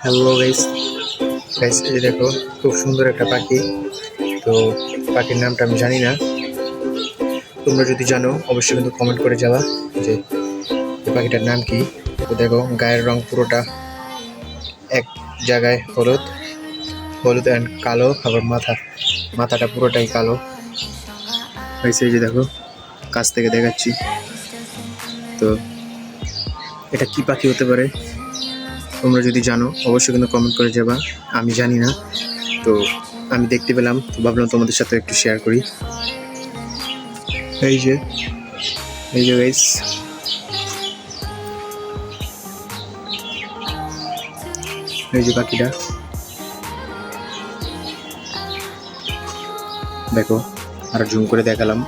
Hello guys, এই যে দেখো, খুব সুন্দর একটা পাখি। তো পাখির নামটা আমি জানি না, তোমরা যদি জানো অবশ্যই কিন্তু কমেন্ট করে যাবা যে এই পাখিটার নাম কি। তো দেখো, গায়ের রং পুরোটা এক জায়গায় হলুদ হলুদ অ্যান্ড কালো, আবার মাথাটা পুরোটাই কালো হয়েছে। এই যে দেখো, কাছ থেকে দেখাচ্ছি। তো এটা কি পাখি হতে পারে, তোমরা যদি জানো অবশ্যই কিন্তু কমেন্ট করে যাবা। আমি জানি না, তো আমি দেখতে পেলাম, তো ভাবলাম তোমাদের সাথে একটু শেয়ার করি। এই যে গাইস, এই যে পাখিটা দেখো, আর জুম করে দেখালাম।